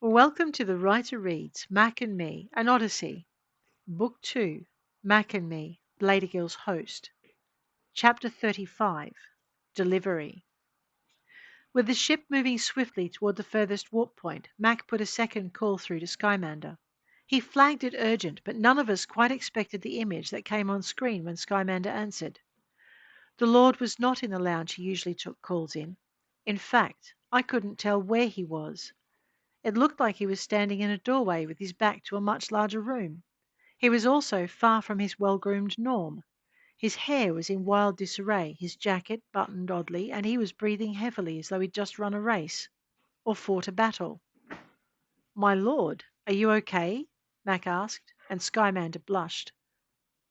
Welcome to the Writer Reads, Mack and Me, an Odyssey. Book 2, Mack and Me, Blaedergil's host. Chapter 35, Delivery. With the ship moving swiftly toward the furthest warp point, Mack put a second call through to Skymander. He flagged it urgent, but none of us quite expected the image that came on screen when Skymander answered. The Lord was not in the lounge he usually took calls in. In fact, I couldn't tell where he was. It looked like he was standing in a doorway with his back to a much larger room. He was also far from his well-groomed norm. His hair was in wild disarray, his jacket buttoned oddly, and he was breathing heavily as though he'd just run a race or fought a battle. "My lord, are you okay?" Mac asked, and Skymander blushed.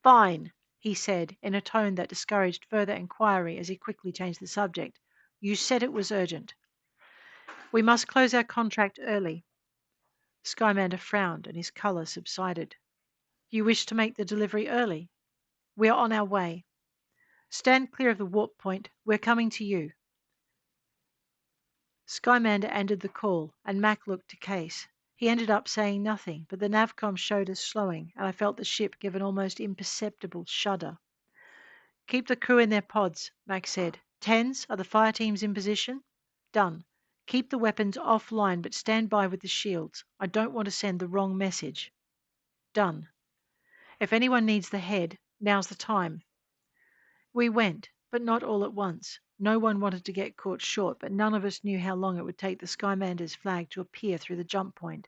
"Fine," he said in a tone that discouraged further inquiry as he quickly changed the subject. "You said it was urgent. We must close our contract early." Skymander frowned and his colour subsided. "You wish to make the delivery early? We are on our way. Stand clear of the warp point. We're coming to you." Skymander ended the call, and Mac looked to Case. He ended up saying nothing, but the navcom showed us slowing, and I felt the ship give an almost imperceptible shudder. "Keep the crew in their pods," Mac said. "Tens, are the fire teams in position?" "Done. Keep the weapons offline, but stand by with the shields. I don't want to send the wrong message." "Done. If anyone needs the head, now's the time." We went, but not all at once. No one wanted to get caught short, but none of us knew how long it would take the Skymander's flag to appear through the jump point.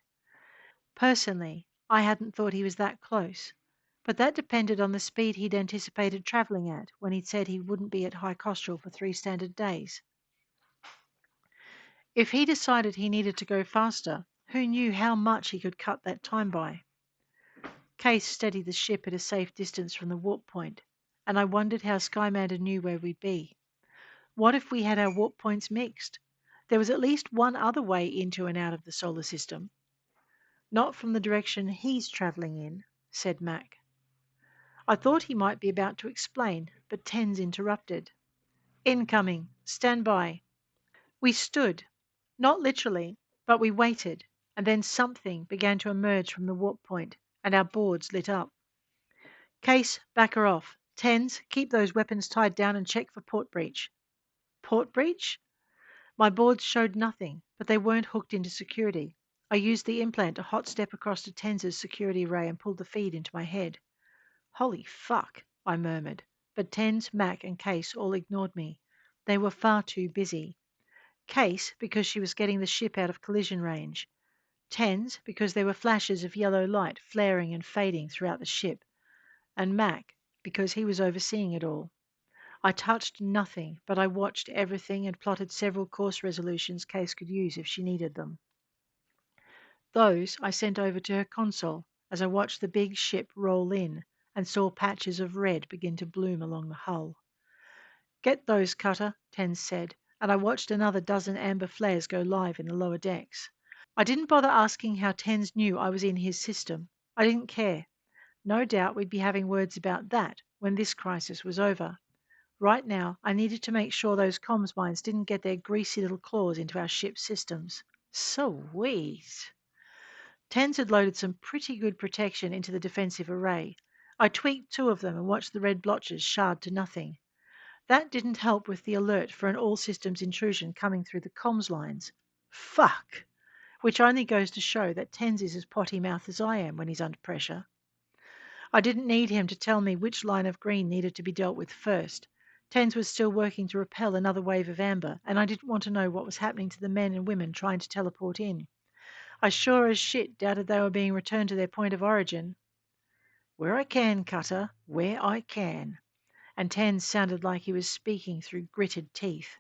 Personally, I hadn't thought he was that close, but that depended on the speed he'd anticipated travelling at when he'd said he wouldn't be at High Costrel for 3 standard days. If he decided he needed to go faster, who knew how much he could cut that time by? Case steadied the ship at a safe distance from the warp point, and I wondered how Skymander knew where we'd be. What if we had our warp points mixed? There was at least one other way into and out of the solar system. "Not from the direction he's travelling in," said Mac. I thought he might be about to explain, but Tens interrupted. "Incoming. Stand by." We stood, not literally, but we waited, and then something began to emerge from the warp point, and our boards lit up. "Case, back her off. Tens, keep those weapons tied down and check for port breach." Port breach? My boards showed nothing, but they weren't hooked into security. I used the implant to hot step across to Tens's security array and pulled the feed into my head. "Holy fuck," I murmured, but Tens, Mac, and Case all ignored me. They were far too busy. Case, because she was getting the ship out of collision range. Tens, because there were flashes of yellow light flaring and fading throughout the ship. And Mac, because he was overseeing it all. I touched nothing, but I watched everything and plotted several course resolutions Case could use if she needed them. Those I sent over to her console as I watched the big ship roll in and saw patches of red begin to bloom along the hull. "Get those, Cutter," Tens said, and I watched another dozen amber flares go live in the lower decks. I didn't bother asking how Tens knew I was in his system. I didn't care. No doubt we'd be having words about that when this crisis was over. Right now, I needed to make sure those comms mines didn't get their greasy little claws into our ship's systems. Sweet. Tens had loaded some pretty good protection into the defensive array. I tweaked 2 of them and watched the red blotches shard to nothing. That didn't help with the alert for an all-systems intrusion coming through the comms lines. Fuck! Which only goes to show that Tens is as potty-mouthed as I am when he's under pressure. I didn't need him to tell me which line of green needed to be dealt with first. Tens was still working to repel another wave of amber, and I didn't want to know what was happening to the men and women trying to teleport in. I sure as shit doubted they were being returned to their point of origin. "Where I can, Cutter, where I can." And Tens sounded like he was speaking through gritted teeth.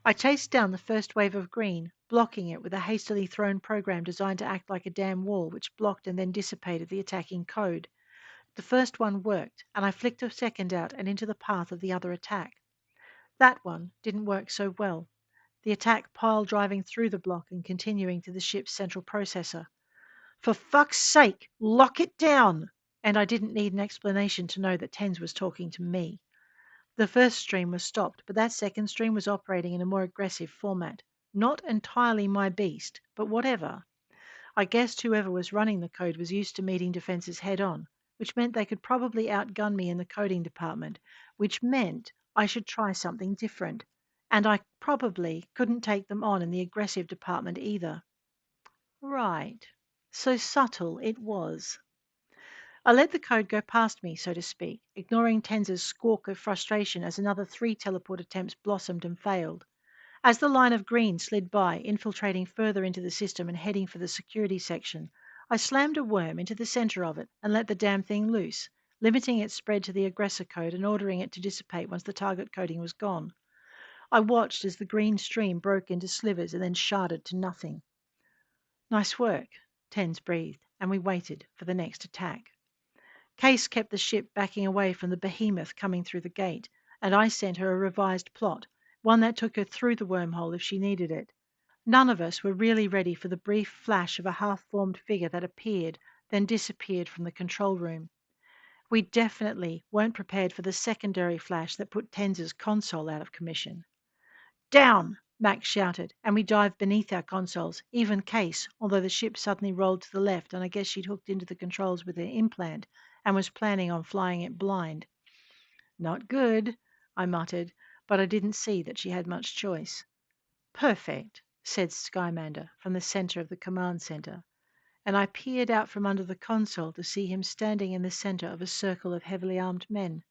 I chased down the first wave of green, blocking it with a hastily thrown program designed to act like a damn wall which blocked and then dissipated the attacking code. The first one worked, and I flicked a second out and into the path of the other attack. That one didn't work so well. The attack pile driving through the block and continuing to the ship's central processor. "For fuck's sake, lock it down!" And I didn't need an explanation to know that Tens was talking to me. The first stream was stopped, but that second stream was operating in a more aggressive format. Not entirely my beast, but whatever. I guessed whoever was running the code was used to meeting defenses head on, which meant they could probably outgun me in the coding department, which meant I should try something different. And I probably couldn't take them on in the aggressive department either. Right. So subtle it was. I let the code go past me, so to speak, ignoring Tenza's squawk of frustration as another 3 teleport attempts blossomed and failed. As the line of green slid by, infiltrating further into the system and heading for the security section, I slammed a worm into the center of it and let the damn thing loose, limiting its spread to the aggressor code and ordering it to dissipate once the target coding was gone. I watched as the green stream broke into slivers and then sharded to nothing. Nice work, Tens breathed, and we waited for the next attack. Case kept the ship backing away from the behemoth coming through the gate, and I sent her a revised plot, one that took her through the wormhole if she needed it. None of us were really ready for the brief flash of a half-formed figure that appeared, then disappeared from the control room. We definitely weren't prepared for the secondary flash that put Tenz's console out of commission. Down! Mack shouted, and we dived beneath our consoles, even Case, although the ship suddenly rolled to the left and I guess she'd hooked into the controls with her implant and was planning on flying it blind. Not good, I muttered, but I didn't see that she had much choice. Perfect, said Skymander from the center of the command center, and I peered out from under the console to see him standing in the center of a circle of heavily armed men.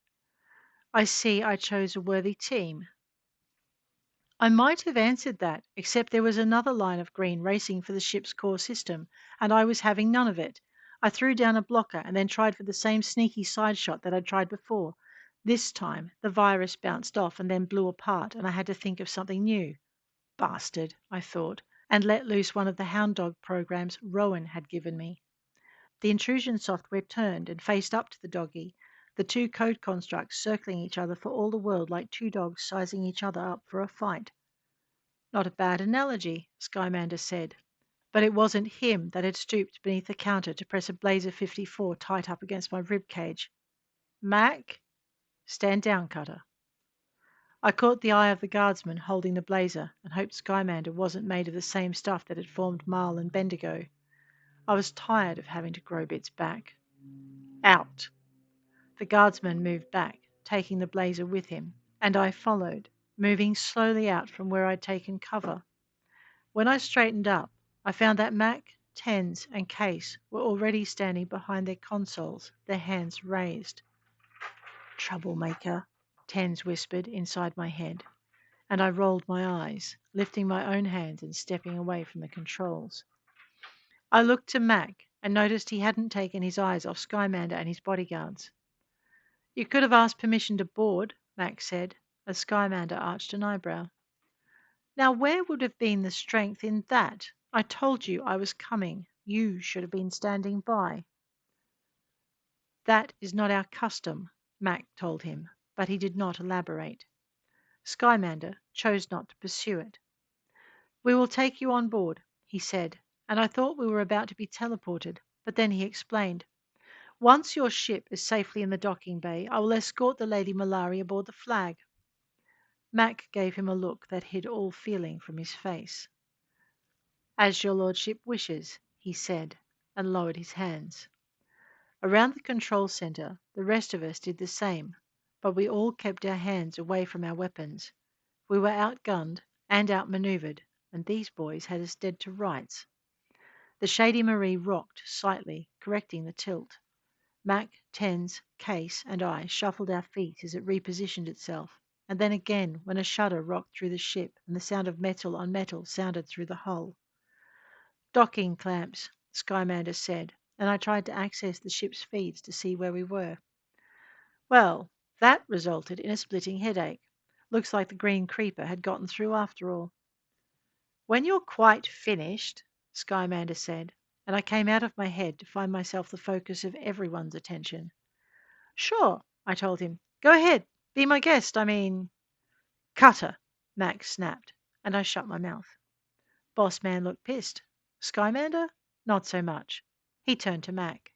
I see I chose a worthy team. I might have answered that, except there was another line of green racing for the ship's core system, and I was having none of it. I threw down a blocker and then tried for the same sneaky side shot that I'd tried before. This time, the virus bounced off and then blew apart, and I had to think of something new. Bastard, I thought, and let loose one of the hound dog programs Rowan had given me. The intrusion software turned and faced up to the doggy, the 2 code constructs circling each other for all the world like 2 dogs sizing each other up for a fight. Not a bad analogy, Skymander said, but it wasn't him that had stooped beneath the counter to press a Blazer 54 tight up against my rib cage. Mack? Stand down, Cutter. I caught the eye of the guardsman holding the Blazer and hoped Skymander wasn't made of the same stuff that had formed Marl and Bendigo. I was tired of having to grow bits back. Out! The guardsman moved back, taking the Blazer with him, and I followed, moving slowly out from where I'd taken cover. When I straightened up, I found that Mack, Tens, and Case were already standing behind their consoles, their hands raised. Troublemaker, Tens whispered inside my head, and I rolled my eyes, lifting my own hands and stepping away from the controls. I looked to Mack and noticed he hadn't taken his eyes off Skymander and his bodyguards. You could have asked permission to board, Mack said, as Skymander arched an eyebrow. Now where would have been the strength in that? I told you I was coming. You should have been standing by. That is not our custom, Mack told him, but he did not elaborate. Skymander chose not to pursue it. We will take you on board, he said, and I thought we were about to be teleported, but then he explained. Once your ship is safely in the docking bay, I will escort the Lady Malari aboard the Flag. Mack gave him a look that hid all feeling from his face. As your lordship wishes, he said, and lowered his hands. Around the control center, the rest of us did the same, but we all kept our hands away from our weapons. We were outgunned and outmaneuvered, and these boys had us dead to rights. The Shady Marie rocked slightly, correcting the tilt. Mack, Tens, Case, and I shuffled our feet as it repositioned itself, and then again when a shudder rocked through the ship and the sound of metal on metal sounded through the hull. Docking clamps, Skymander said, and I tried to access the ship's feeds to see where we were. Well, that resulted in a splitting headache. Looks like the green creeper had gotten through after all. When you're quite finished, Skymander said, and I came out of my head to find myself the focus of everyone's attention. Sure, I told him. Go ahead. Be my guest, Cutter, Max snapped, and I shut my mouth. Boss man looked pissed. Skymander? Not so much. He turned to Mack.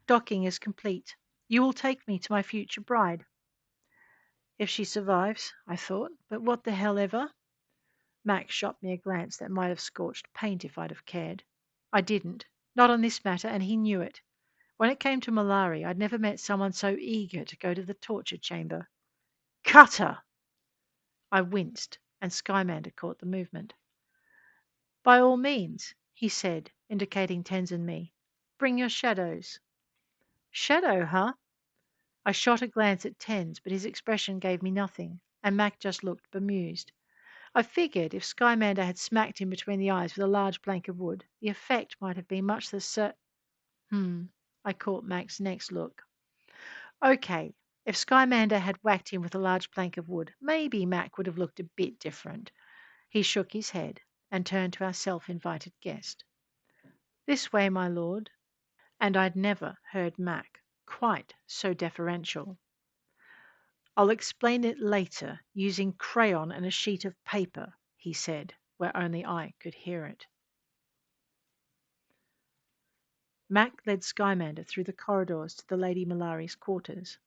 Docking is complete. You will take me to my future bride. If she survives, I thought, but what the hell ever? Mack shot me a glance that might have scorched paint if I'd have cared. I didn't. Not on this matter, and he knew it. When it came to Malari, I'd never met someone so eager to go to the torture chamber. Cutter! I winced, and Skymander caught the movement. By all means, he said, indicating Tens and me. Bring your shadows. Shadow, huh? I shot a glance at Tens, but his expression gave me nothing, and Mac just looked bemused. I figured if Skymander had smacked him between the eyes with a large plank of wood, the effect might have been much the I caught Mac's next look. Okay, if Skymander had whacked him with a large plank of wood, maybe Mac would have looked a bit different. He shook his head and turned to our self-invited guest. This way, my lord. And I'd never heard Mac quite so deferential. I'll explain it later using crayon and a sheet of paper, he said, where only I could hear it. Mac led Skymander through the corridors to the Lady Malari's quarters.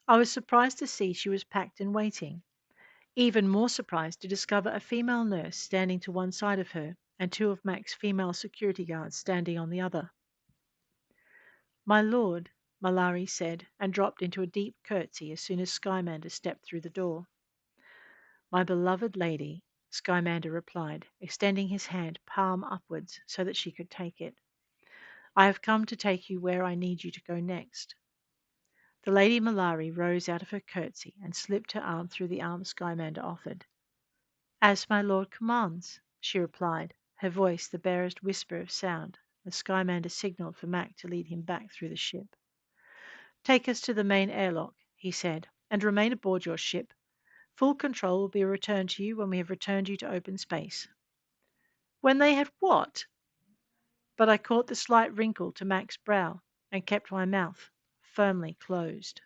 I was surprised to see she was packed and waiting. Even more surprised to discover a female nurse standing to one side of her and two of Mac's female security guards standing on the other. My lord, Malari said, and dropped into a deep curtsy as soon as Skymander stepped through the door. My beloved lady, Skymander replied, extending his hand palm upwards so that she could take it. I have come to take you where I need you to go next. The Lady Malari rose out of her curtsy and slipped her arm through the arm Skymander offered. As my lord commands, she replied, her voice the barest whisper of sound, as Skymander signalled for Mac to lead him back through the ship. Take us to the main airlock, he said, and remain aboard your ship. Full control will be returned to you when we have returned you to open space. When they had what? But I caught the slight wrinkle to Mac's brow and kept my mouth firmly closed.